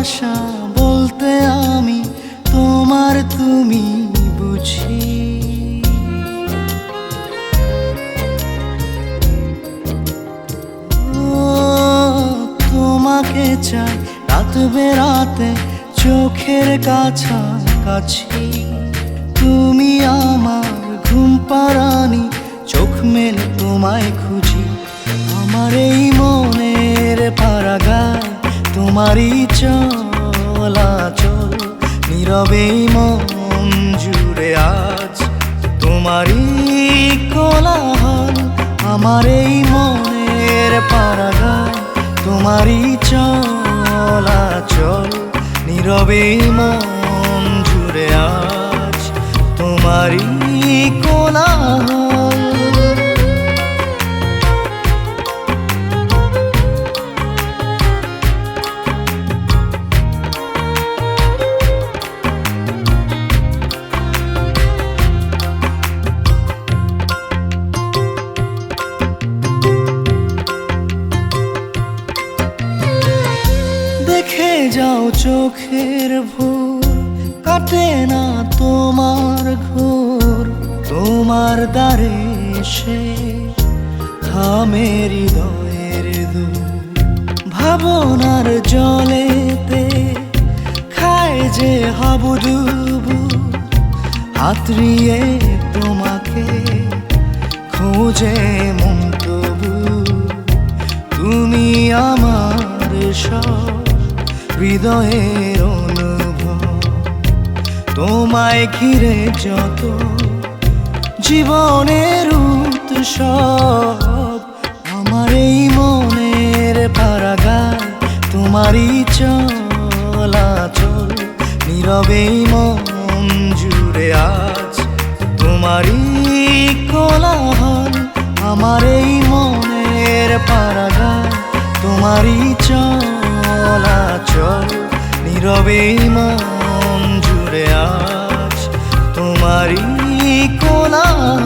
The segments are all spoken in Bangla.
ভাষা বলতে আমি তোমার তুমি বুঝি। তোমাকে চাই রাত বেরাতে চোখের কাছাকাছি। তুমি আমার ঘুম পাড়ানি, চোখ মেলে তোমায় খুঁজি। আমার এই মনের পারাগায় তোমারই চলাচল, নীরবে মন জুড়ে আজ তোমারই কোলাহল। আমার এই মনের পারাগায় তোমারই চলাচল, নীরবে মন জুড়ে আজ তোমারই কোলাহল। দেখে যাও চোখের ভোর, কাটে না তোমার ঘোর। তোমার দ্বারে এসে থামে হৃদয়ের দূর। ভাবনার জলেতে খায় যে হাবুডুবু, হাতড়িয়ে তোমাকে খোঁজে মন তবু। তুমি আমার সব হৃদয়ের অনুভব, তোমায় ঘিরে যত জীবনের উৎসব। আমার এই মনের পারাগায় তোমারই চলাচল, নীরবে মন জুড়ে আজ তোমারই কোলাহল। আমার এই মনের পারাগায় তোমারই চলাচল, নীরবে মন জুড়ে আজ তোমারই কোলাহল।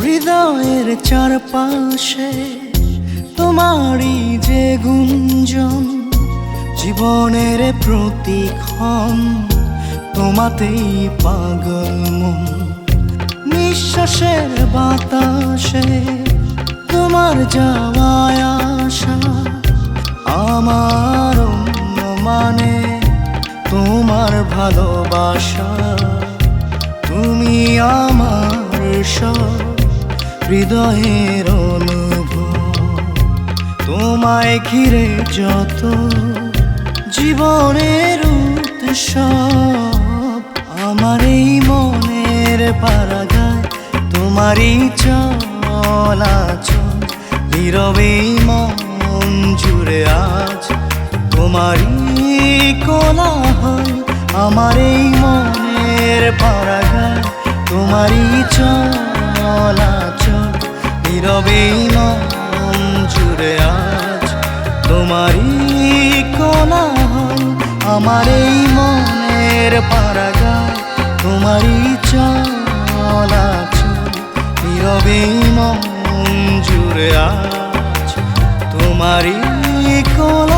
হৃদয়ের চারপাশে তোমারই যে গুঞ্জন, জীবনের প্রতিক্ষণ তোমাতেই পাগল মন। নিঃশ্বাসের বাতাসে তোমার যাওয়ায় আসা, আমার মানে তোমার ভালোবাসা। তুমি আমার সব হৃদয়ের অনুভব, তোমায় ঘিরে যত জীবনের উৎসব। আমার এই মনের পারাগায় তোমারই চলাচল, নীরবে মন জুড়ে আজ তোমারই কোলাহল। আমার এই মনের পারাগায় তোমারই চলাচল, নীরবে মন জুড়ে আজ তোমারই কোলাহল। আমার এই মনের পারাগায় তোমারই চলাচল, নীরবে মন জুড়ে আজ তোমারই কোলাহল।